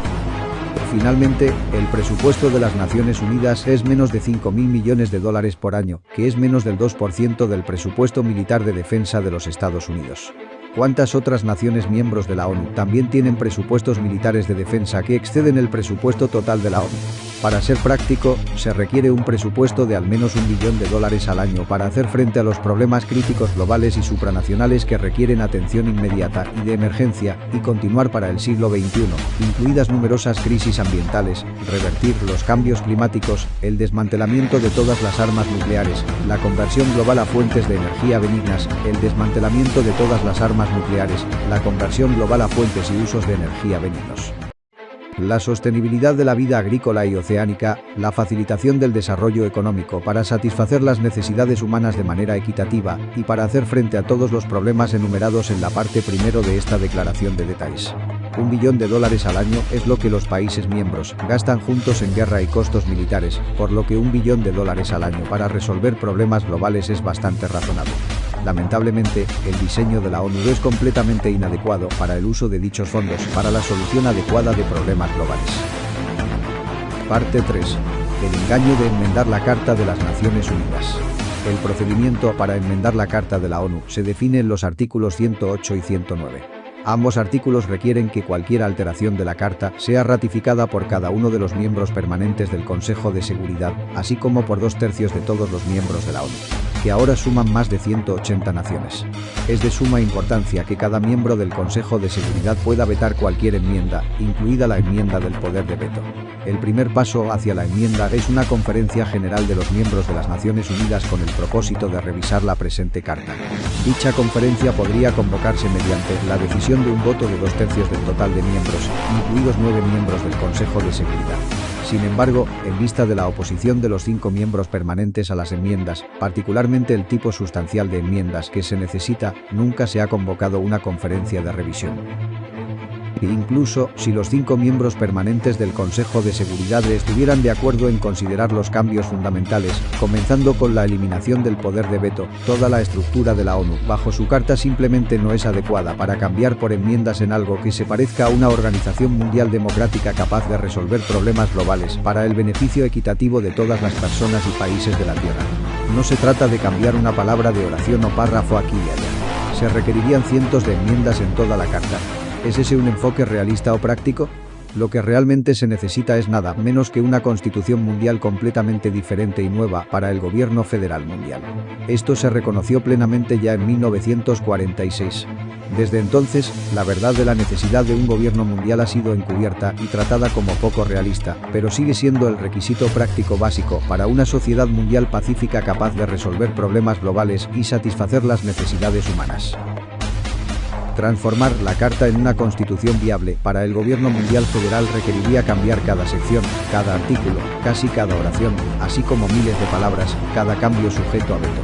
Speaker 1: Finalmente, el presupuesto de las Naciones Unidas es menos de 5.000 millones de dólares por año, que es menos del 2% del presupuesto militar de defensa de los Estados Unidos. ¿Cuántas otras naciones miembros de la ONU también tienen presupuestos militares de defensa que exceden el presupuesto total de la ONU? Para ser práctico, se requiere un presupuesto de al menos $1 billón al año para hacer frente a los problemas críticos globales y supranacionales que requieren atención inmediata y de emergencia y continuar para el siglo XXI, incluidas numerosas crisis ambientales, revertir los cambios climáticos, el desmantelamiento de todas las armas nucleares, la conversión global a fuentes de energía benignas, el desmantelamiento de todas las armas nucleares, la conversión global a fuentes y usos de energía benignos. La sostenibilidad de la vida agrícola y oceánica, la facilitación del desarrollo económico para satisfacer las necesidades humanas de manera equitativa y para hacer frente a todos los problemas enumerados en la parte primero de esta declaración de detalles. $1 billón al año es lo que los países miembros gastan juntos en guerra y costos militares, por lo que $1 billón al año para resolver problemas globales es bastante razonable. Lamentablemente, el diseño de la ONU es completamente inadecuado para el uso de dichos fondos para la solución adecuada de problemas globales. Parte 3. El engaño de enmendar la Carta de las Naciones Unidas. El procedimiento para enmendar la Carta de la ONU se define en los artículos 108 y 109. Ambos artículos requieren que cualquier alteración de la Carta sea ratificada por cada uno de los miembros permanentes del Consejo de Seguridad, así como por 2/3 de todos los miembros de la ONU, que ahora suman más de 180 naciones. Es de suma importancia que cada miembro del Consejo de Seguridad pueda vetar cualquier enmienda, incluida la enmienda del poder de veto. El primer paso hacia la enmienda es una conferencia general de los miembros de las Naciones Unidas con el propósito de revisar la presente Carta. Dicha conferencia podría convocarse mediante la decisión de un voto de 2/3 del total de miembros, incluidos 9 miembros del Consejo de Seguridad. Sin embargo, en vista de la oposición de los 5 miembros permanentes a las enmiendas, particularmente el tipo sustancial de enmiendas que se necesita, nunca se ha convocado una conferencia de revisión. E incluso si los 5 miembros permanentes del Consejo de Seguridad estuvieran de acuerdo en considerar los cambios fundamentales, comenzando con la eliminación del poder de veto, toda la estructura de la ONU bajo su carta simplemente no es adecuada para cambiar por enmiendas en algo que se parezca a una organización mundial democrática capaz de resolver problemas globales para el beneficio equitativo de todas las personas y países de la Tierra. No se trata de cambiar una palabra de oración o párrafo aquí y allá. Se requerirían cientos de enmiendas en toda la carta. ¿Es ese un enfoque realista o práctico? Lo que realmente se necesita es nada menos que una constitución mundial completamente diferente y nueva para el gobierno federal mundial. Esto se reconoció plenamente ya en 1946. Desde entonces, la verdad de la necesidad de un gobierno mundial ha sido encubierta y tratada como poco realista, pero sigue siendo el requisito práctico básico para una sociedad mundial pacífica capaz de resolver problemas globales y satisfacer las necesidades humanas. Transformar la Carta en una constitución viable para el gobierno mundial federal requeriría cambiar cada sección, cada artículo, casi cada oración, así como miles de palabras, cada cambio sujeto a veto.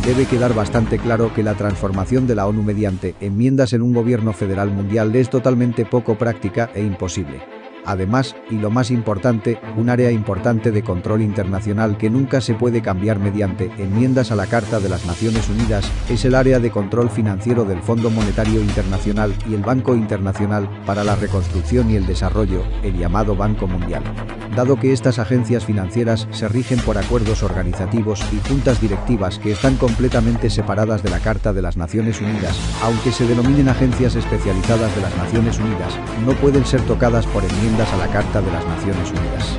Speaker 1: Debe quedar bastante claro que la transformación de la ONU mediante enmiendas en un gobierno federal mundial es totalmente poco práctica e imposible. Además, y lo más importante, un área importante de control internacional que nunca se puede cambiar mediante enmiendas a la Carta de las Naciones Unidas es el área de control financiero del Fondo Monetario Internacional y el Banco Internacional para la Reconstrucción y el Desarrollo, el llamado Banco Mundial. Dado que estas agencias financieras se rigen por acuerdos organizativos y juntas directivas que están completamente separadas de la Carta de las Naciones Unidas, aunque se denominen agencias especializadas de las Naciones Unidas, no pueden ser tocadas por enmiendas a la Carta de las Naciones Unidas.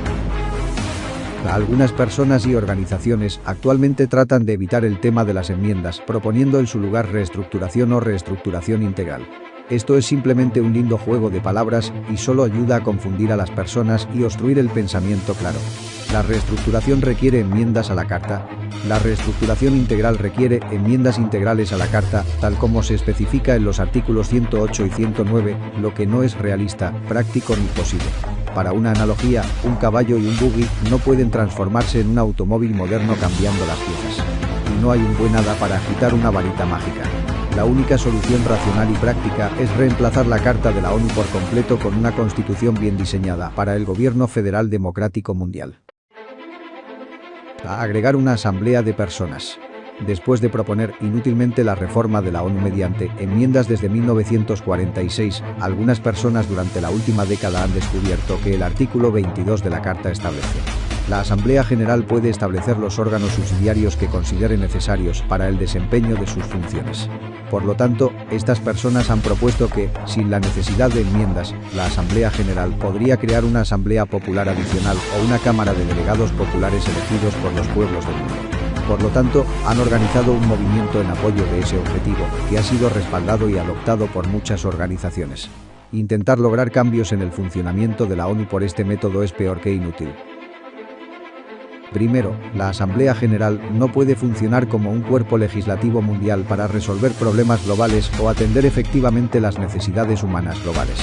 Speaker 1: Algunas personas y organizaciones actualmente tratan de evitar el tema de las enmiendas, proponiendo en su lugar reestructuración o reestructuración integral. Esto es simplemente un lindo juego de palabras y solo ayuda a confundir a las personas y obstruir el pensamiento claro. La reestructuración requiere enmiendas a la Carta. La reestructuración integral requiere enmiendas integrales a la Carta, tal como se especifica en los artículos 108 y 109, lo que no es realista, práctico ni posible. Para una analogía, un caballo y un buggy no pueden transformarse en un automóvil moderno cambiando las piezas. Y no hay un buen hada para agitar una varita mágica. La única solución racional y práctica es reemplazar la Carta de la ONU por completo con una constitución bien diseñada para el gobierno federal democrático mundial. Agregar una asamblea de personas. Después de proponer inútilmente la reforma de la ONU mediante enmiendas desde 1946, algunas personas durante la última década han descubierto que el artículo 22 de la Carta establece: la Asamblea General puede establecer los órganos subsidiarios que considere necesarios para el desempeño de sus funciones. Por lo tanto, estas personas han propuesto que, sin la necesidad de enmiendas, la Asamblea General podría crear una Asamblea Popular adicional o una Cámara de Delegados Populares elegidos por los pueblos del mundo. Por lo tanto, han organizado un movimiento en apoyo de ese objetivo, que ha sido respaldado y adoptado por muchas organizaciones. Intentar lograr cambios en el funcionamiento de la ONU por este método es peor que inútil. Primero, la Asamblea General no puede funcionar como un cuerpo legislativo mundial para resolver problemas globales o atender efectivamente las necesidades humanas globales.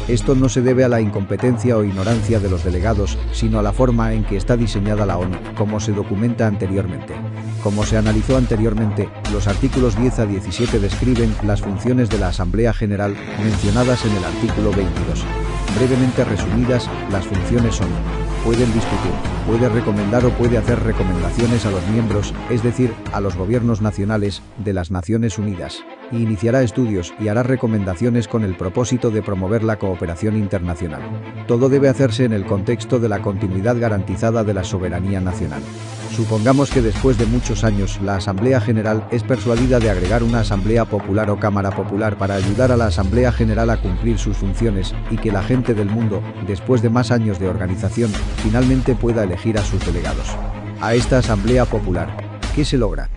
Speaker 1: Esto no se debe a la incompetencia o ignorancia de los delegados, sino a la forma en que está diseñada la ONU, como se documenta anteriormente. Como se analizó anteriormente, los artículos 10 a 17 describen las funciones de la Asamblea General mencionadas en el artículo 22. Brevemente resumidas, las funciones son: pueden discutir, puede recomendar o puede hacer recomendaciones a los miembros, es decir, a los gobiernos nacionales, de las Naciones Unidas, y iniciará estudios y hará recomendaciones con el propósito de promover la cooperación internacional. Todo debe hacerse en el contexto de la continuidad garantizada de la soberanía nacional. Supongamos que después de muchos años la Asamblea General es persuadida de agregar una Asamblea Popular o Cámara Popular para ayudar a la Asamblea General a cumplir sus funciones y que la gente del mundo, después de más años de organización, finalmente pueda elegir a sus delegados. A esta Asamblea Popular, ¿qué se logra?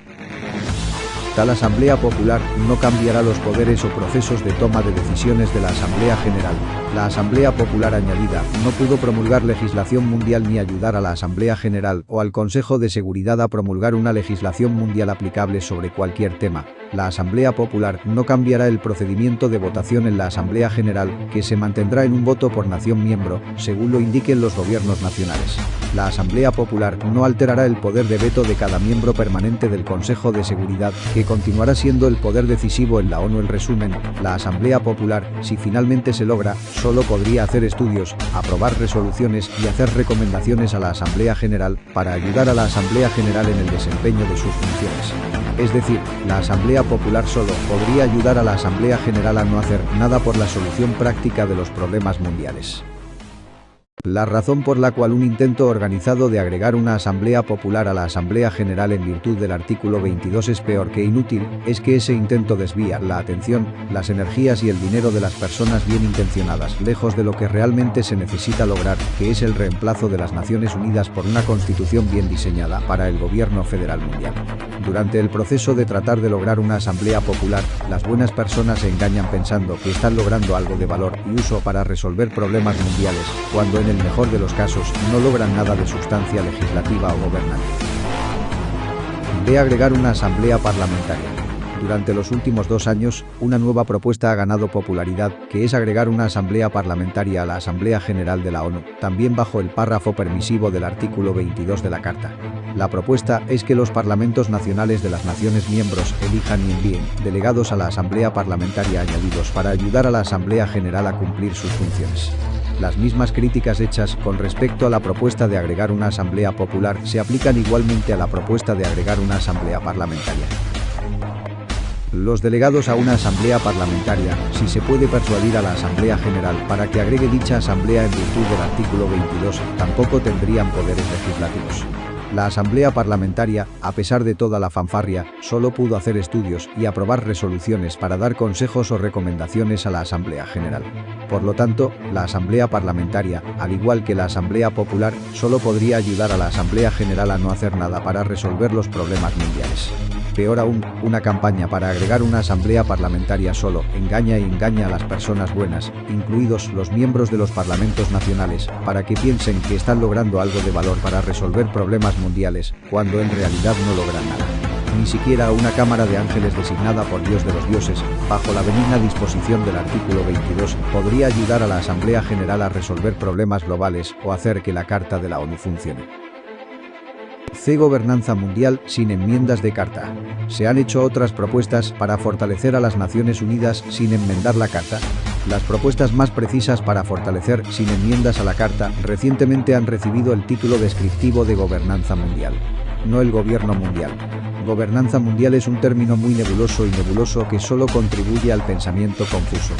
Speaker 1: Tal Asamblea Popular no cambiará los poderes o procesos de toma de decisiones de la Asamblea General. La Asamblea Popular añadida no pudo promulgar legislación mundial ni ayudar a la Asamblea General o al Consejo de Seguridad a promulgar una legislación mundial aplicable sobre cualquier tema. La Asamblea Popular no cambiará el procedimiento de votación en la Asamblea General, que se mantendrá en un voto por nación miembro, según lo indiquen los gobiernos nacionales. La Asamblea Popular no alterará el poder de veto de cada miembro permanente del Consejo de Seguridad, que continuará siendo el poder decisivo en la ONU. En resumen, la Asamblea Popular, si finalmente se logra, solo podría hacer estudios, aprobar resoluciones y hacer recomendaciones a la Asamblea General para ayudar a la Asamblea General en el desempeño de sus funciones. Es decir, la Asamblea Popular solo podría ayudar a la Asamblea General a no hacer nada por la solución práctica de los problemas mundiales. La razón por la cual un intento organizado de agregar una Asamblea Popular a la Asamblea General en virtud del artículo 22 es peor que inútil, es que ese intento desvía la atención, las energías y el dinero de las personas bien intencionadas, lejos de lo que realmente se necesita lograr, que es el reemplazo de las Naciones Unidas por una constitución bien diseñada para el gobierno federal mundial. Durante el proceso de tratar de lograr una Asamblea Popular, las buenas personas se engañan pensando que están logrando algo de valor y uso para resolver problemas mundiales, cuando en el mejor de los casos no logran nada de sustancia legislativa o gobernante. De agregar una asamblea parlamentaria. Durante los últimos 2 años, una nueva propuesta ha ganado popularidad, que es agregar una asamblea parlamentaria a la Asamblea General de la ONU, también bajo el párrafo permisivo del artículo 22 de la Carta. La propuesta es que los parlamentos nacionales de las naciones miembros elijan y envíen delegados a la Asamblea Parlamentaria añadidos para ayudar a la Asamblea General a cumplir sus funciones. Las mismas críticas hechas con respecto a la propuesta de agregar una asamblea popular se aplican igualmente a la propuesta de agregar una asamblea parlamentaria. Los delegados a una asamblea parlamentaria, si se puede persuadir a la Asamblea General para que agregue dicha asamblea en virtud del artículo 22, tampoco tendrían poderes legislativos. La Asamblea Parlamentaria, a pesar de toda la fanfarria, solo pudo hacer estudios y aprobar resoluciones para dar consejos o recomendaciones a la Asamblea General. Por lo tanto, la Asamblea Parlamentaria, al igual que la Asamblea Popular, solo podría ayudar a la Asamblea General a no hacer nada para resolver los problemas mundiales. Peor aún, una campaña para agregar una asamblea parlamentaria solo engaña a las personas buenas, incluidos los miembros de los parlamentos nacionales, para que piensen que están logrando algo de valor para resolver problemas mundiales, cuando en realidad no logran nada. Ni siquiera una cámara de ángeles designada por Dios de los dioses, bajo la benigna disposición del artículo 22, podría ayudar a la Asamblea General a resolver problemas globales o hacer que la Carta de la ONU funcione. Gobernanza mundial sin enmiendas de Carta. ¿Se han hecho otras propuestas para fortalecer a las Naciones Unidas sin enmendar la Carta? Las propuestas más precisas para fortalecer sin enmiendas a la Carta recientemente han recibido el título descriptivo de gobernanza mundial. No el gobierno mundial. Gobernanza mundial es un término muy nebuloso que solo contribuye al pensamiento confuso.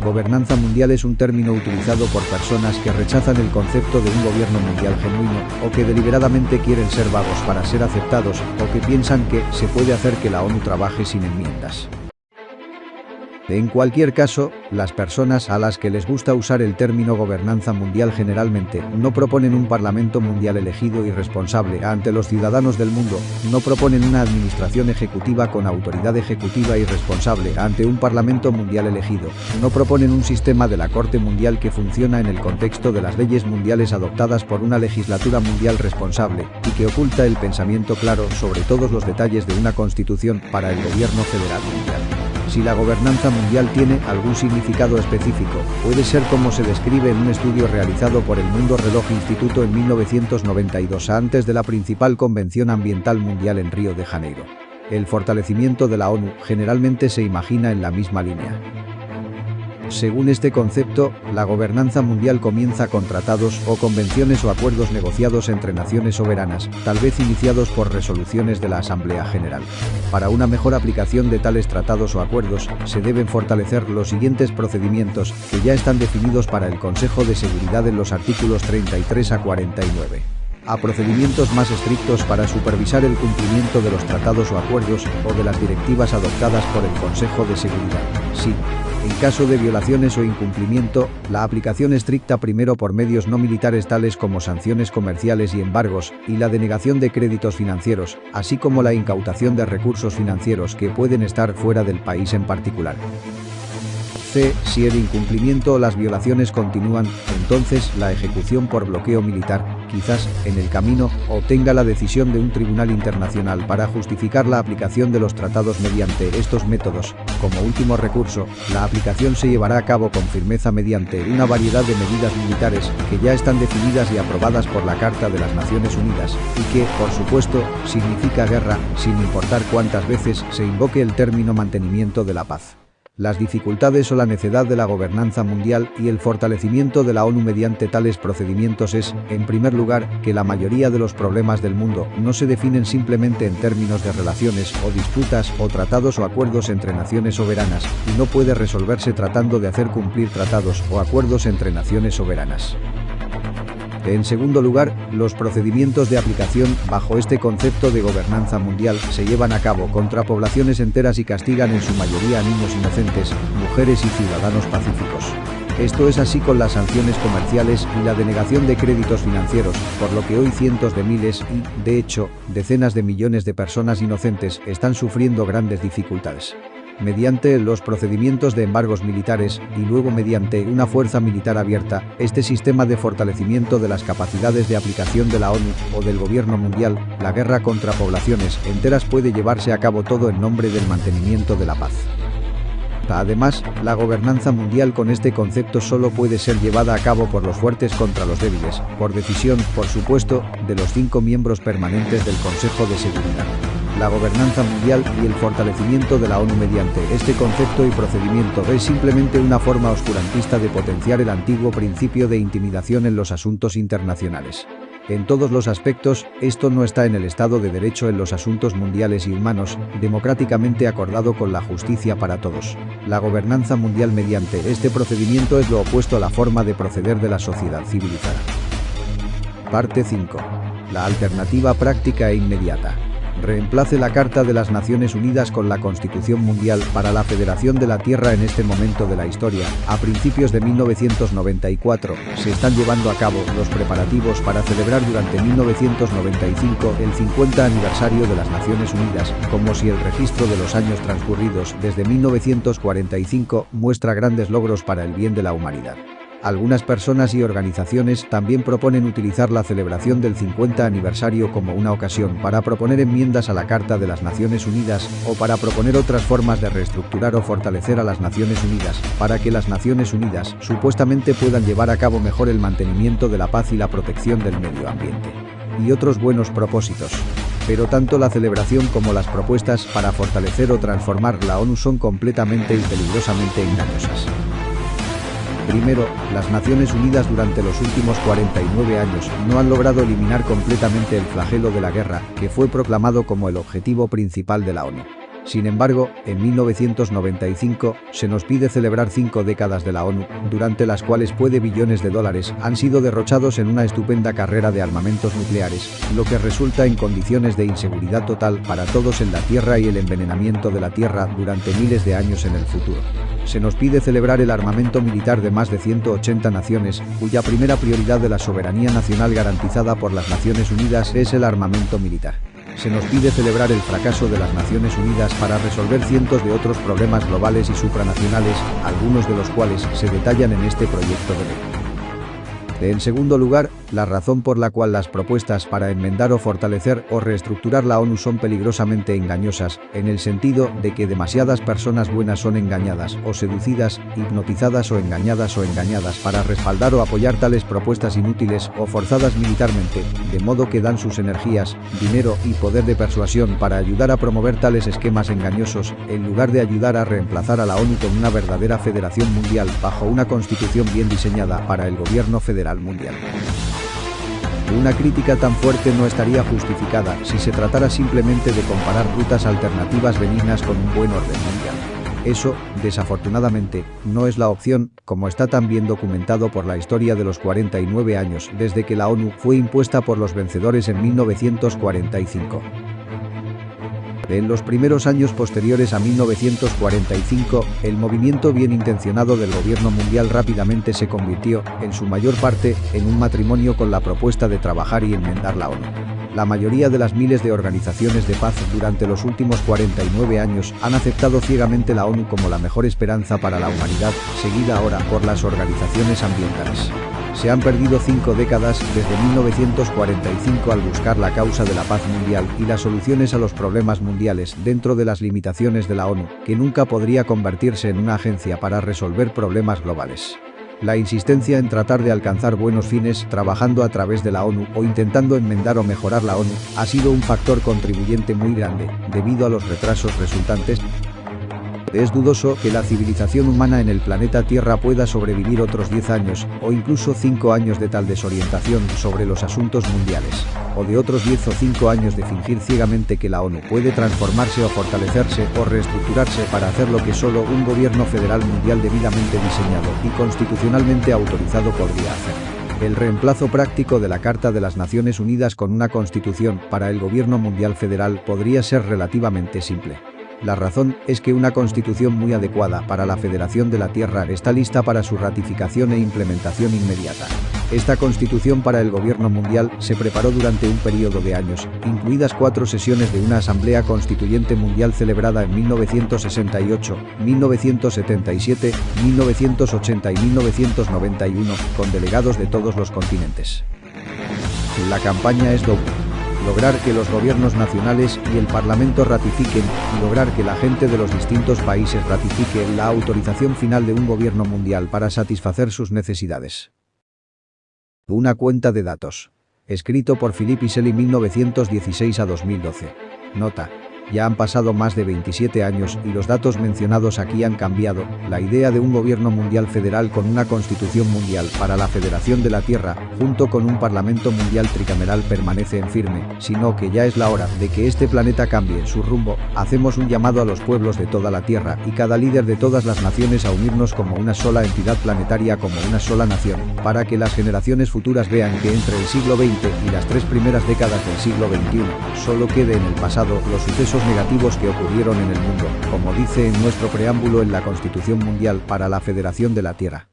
Speaker 1: Gobernanza mundial es un término utilizado por personas que rechazan el concepto de un gobierno mundial genuino, o que deliberadamente quieren ser vagos para ser aceptados, o que piensan que se puede hacer que la ONU trabaje sin enmiendas. En cualquier caso, las personas a las que les gusta usar el término gobernanza mundial generalmente no proponen un parlamento mundial elegido y responsable ante los ciudadanos del mundo, no proponen una administración ejecutiva con autoridad ejecutiva y responsable ante un parlamento mundial elegido, no proponen un sistema de la Corte Mundial que funciona en el contexto de las leyes mundiales adoptadas por una legislatura mundial responsable y que oculta el pensamiento claro sobre todos los detalles de una constitución para el gobierno federal mundial. Si la gobernanza mundial tiene algún significado específico, puede ser como se describe en un estudio realizado por el Mundo Reloj Instituto en 1992 antes de la principal convención ambiental mundial en Río de Janeiro. El fortalecimiento de la ONU generalmente se imagina en la misma línea. Según este concepto, la gobernanza mundial comienza con tratados o convenciones o acuerdos negociados entre naciones soberanas, tal vez iniciados por resoluciones de la Asamblea General. Para una mejor aplicación de tales tratados o acuerdos, se deben fortalecer los siguientes procedimientos, que ya están definidos para el Consejo de Seguridad en los artículos 33 a 49. A procedimientos más estrictos para supervisar el cumplimiento de los tratados o acuerdos o de las directivas adoptadas por el Consejo de Seguridad. Sí. En caso de violaciones o incumplimiento, la aplicación estricta primero por medios no militares tales como sanciones comerciales y embargos, y la denegación de créditos financieros, así como la incautación de recursos financieros que pueden estar fuera del país en particular. Si el incumplimiento o las violaciones continúan, entonces la ejecución por bloqueo militar, quizás, en el camino, obtenga la decisión de un tribunal internacional para justificar la aplicación de los tratados mediante estos métodos. Como último recurso, la aplicación se llevará a cabo con firmeza mediante una variedad de medidas militares que ya están definidas y aprobadas por la Carta de las Naciones Unidas, y que, por supuesto, significa guerra, sin importar cuántas veces se invoque el término mantenimiento de la paz. Las dificultades o la necedad de la gobernanza mundial y el fortalecimiento de la ONU mediante tales procedimientos es, en primer lugar, que la mayoría de los problemas del mundo no se definen simplemente en términos de relaciones o disputas o tratados o acuerdos entre naciones soberanas, y no puede resolverse tratando de hacer cumplir tratados o acuerdos entre naciones soberanas. En segundo lugar, los procedimientos de aplicación bajo este concepto de gobernanza mundial se llevan a cabo contra poblaciones enteras y castigan en su mayoría a niños inocentes, mujeres y ciudadanos pacíficos. Esto es así con las sanciones comerciales y la denegación de créditos financieros, por lo que hoy cientos de miles y, de hecho, decenas de millones de personas inocentes están sufriendo grandes dificultades. Mediante los procedimientos de embargos militares y luego mediante una fuerza militar abierta, este sistema de fortalecimiento de las capacidades de aplicación de la ONU o del gobierno mundial, la guerra contra poblaciones enteras puede llevarse a cabo todo en nombre del mantenimiento de la paz. Además, la gobernanza mundial con este concepto solo puede ser llevada a cabo por los fuertes contra los débiles, por decisión, por supuesto, de los 5 miembros permanentes del Consejo de Seguridad. La gobernanza mundial y el fortalecimiento de la ONU mediante este concepto y procedimiento es simplemente una forma oscurantista de potenciar el antiguo principio de intimidación en los asuntos internacionales. En todos los aspectos, esto no está en el Estado de Derecho en los asuntos mundiales y humanos, democráticamente acordado con la justicia para todos. La gobernanza mundial mediante este procedimiento es lo opuesto a la forma de proceder de la sociedad civilizada. Parte 5. La alternativa práctica e inmediata. Reemplace la Carta de las Naciones Unidas con la Constitución Mundial para la Federación de la Tierra en este momento de la historia. A principios de 1994, se están llevando a cabo los preparativos para celebrar durante 1995 el 50 aniversario de las Naciones Unidas, como si el registro de los años transcurridos desde 1945 muestra grandes logros para el bien de la humanidad. Algunas personas y organizaciones también proponen utilizar la celebración del 50 aniversario como una ocasión para proponer enmiendas a la Carta de las Naciones Unidas o para proponer otras formas de reestructurar o fortalecer a las Naciones Unidas, para que las Naciones Unidas supuestamente puedan llevar a cabo mejor el mantenimiento de la paz y la protección del medio ambiente. Y otros buenos propósitos. Pero tanto la celebración como las propuestas para fortalecer o transformar la ONU son completamente y peligrosamente engañosas. Primero, las Naciones Unidas durante los últimos 49 años no han logrado eliminar completamente el flagelo de la guerra, que fue proclamado como el objetivo principal de la ONU. Sin embargo, en 1995 se nos pide celebrar 5 décadas de la ONU, durante las cuales billones de dólares han sido derrochados en una estupenda carrera de armamentos nucleares, lo que resulta en condiciones de inseguridad total para todos en la Tierra y el envenenamiento de la Tierra durante miles de años en el futuro. Se nos pide celebrar el armamento militar de más de 180 naciones, cuya primera prioridad de la soberanía nacional garantizada por las Naciones Unidas es el armamento militar. Se nos pide celebrar el fracaso de las Naciones Unidas para resolver cientos de otros problemas globales y supranacionales, algunos de los cuales se detallan en este proyecto de ley. En segundo lugar, la razón por la cual las propuestas para enmendar o fortalecer o reestructurar la ONU son peligrosamente engañosas, en el sentido de que demasiadas personas buenas son engañadas o seducidas, hipnotizadas o engañadas para respaldar o apoyar tales propuestas inútiles o forzadas militarmente, de modo que dan sus energías, dinero y poder de persuasión para ayudar a promover tales esquemas engañosos, en lugar de ayudar a reemplazar a la ONU con una verdadera federación mundial bajo una constitución bien diseñada para el gobierno federal mundial. Una crítica tan fuerte no estaría justificada si se tratara simplemente de comparar rutas alternativas benignas con un buen orden mundial. Eso, desafortunadamente, no es la opción, como está tan bien documentado por la historia de los 49 años desde que la ONU fue impuesta por los vencedores en 1945. En los primeros años posteriores a 1945, el movimiento bien intencionado del gobierno mundial rápidamente se convirtió, en su mayor parte, en un matrimonio con la propuesta de trabajar y enmendar la ONU. La mayoría de las miles de organizaciones de paz durante los últimos 49 años han aceptado ciegamente la ONU como la mejor esperanza para la humanidad, seguida ahora por las organizaciones ambientales. Se han perdido 5 décadas desde 1945 al buscar la causa de la paz mundial y las soluciones a los problemas mundiales dentro de las limitaciones de la ONU, que nunca podría convertirse en una agencia para resolver problemas globales. La insistencia en tratar de alcanzar buenos fines trabajando a través de la ONU o intentando enmendar o mejorar la ONU ha sido un factor contribuyente muy grande, debido a los retrasos resultantes. Es dudoso que la civilización humana en el planeta Tierra pueda sobrevivir otros 10 años, o incluso 5 años de tal desorientación sobre los asuntos mundiales, o de otros 10 o 5 años de fingir ciegamente que la ONU puede transformarse o fortalecerse o reestructurarse para hacer lo que solo un gobierno federal mundial debidamente diseñado y constitucionalmente autorizado podría hacer. El reemplazo práctico de la Carta de las Naciones Unidas con una constitución para el gobierno mundial federal podría ser relativamente simple. La razón es que una constitución muy adecuada para la Federación de la Tierra está lista para su ratificación e implementación inmediata. Esta constitución para el gobierno mundial se preparó durante un periodo de años, incluidas 4 sesiones de una Asamblea Constituyente Mundial celebrada en 1968, 1977, 1980 y 1991, con delegados de todos los continentes. La campaña es doble: lograr que los gobiernos nacionales y el Parlamento ratifiquen y lograr que la gente de los distintos países ratifique la autorización final de un gobierno mundial para satisfacer sus necesidades. Una cuenta de datos. Escrito por Philip Iseli 1916 a 2012. Nota: ya han pasado más de 27 años y los datos mencionados aquí han cambiado. La idea de un gobierno mundial federal con una constitución mundial para la Federación de la Tierra, junto con un parlamento mundial tricameral, permanece en firme, sino que ya es la hora de que este planeta cambie su rumbo. Hacemos un llamado a los pueblos de toda la Tierra y cada líder de todas las naciones a unirnos como una sola entidad planetaria, como una sola nación, para que las generaciones futuras vean que entre el siglo XX y las 3 primeras décadas del siglo XXI, solo quede en el pasado los sucesos negativos que ocurrieron en el mundo, como dice en nuestro preámbulo en la Constitución Mundial para la Federación de la Tierra.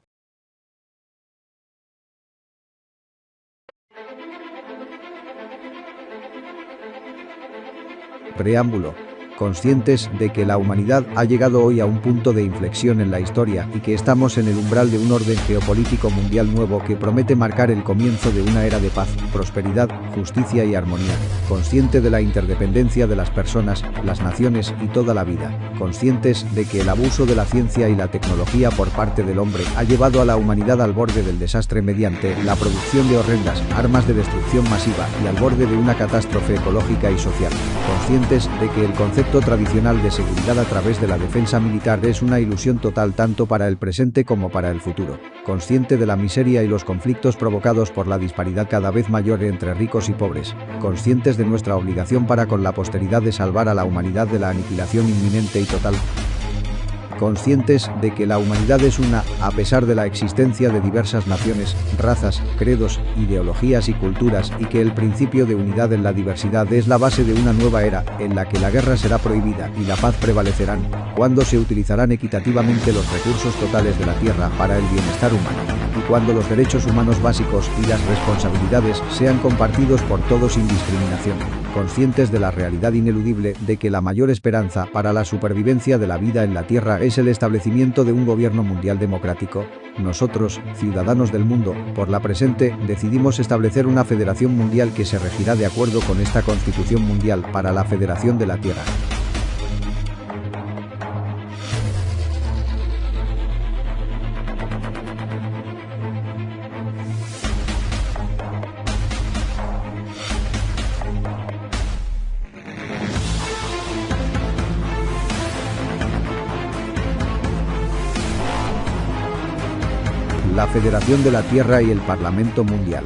Speaker 1: Preámbulo. Conscientes de que la humanidad ha llegado hoy a un punto de inflexión en la historia y que estamos en el umbral de un orden geopolítico mundial nuevo que promete marcar el comienzo de una era de paz, prosperidad, justicia y armonía. Consciente de la interdependencia de las personas, las naciones y toda la vida. Conscientes de que el abuso de la ciencia y la tecnología por parte del hombre ha llevado a la humanidad al borde del desastre mediante la producción de horrendas armas de destrucción masiva y al borde de una catástrofe ecológica y social. Conscientes de que el concepto tradicional de seguridad a través de la defensa militar es una ilusión total tanto para el presente como para el futuro. Consciente de la miseria y los conflictos provocados por la disparidad cada vez mayor entre ricos y pobres. Conscientes de nuestra obligación para con la posteridad de salvar a la humanidad de la aniquilación inminente y total. Conscientes de que la humanidad es una, a pesar de la existencia de diversas naciones, razas, credos, ideologías y culturas, y que el principio de unidad en la diversidad es la base de una nueva era, en la que la guerra será prohibida y la paz prevalecerán, cuando se utilizarán equitativamente los recursos totales de la Tierra para el bienestar humano, y cuando los derechos humanos básicos y las responsabilidades sean compartidos por todos sin discriminación. Conscientes de la realidad ineludible de que la mayor esperanza para la supervivencia de la vida en la Tierra es el establecimiento de un gobierno mundial democrático, nosotros, ciudadanos del mundo, por la presente, decidimos establecer una federación mundial que se regirá de acuerdo con esta Constitución Mundial para la Federación de la Tierra. La Federación de la Tierra y el Parlamento Mundial.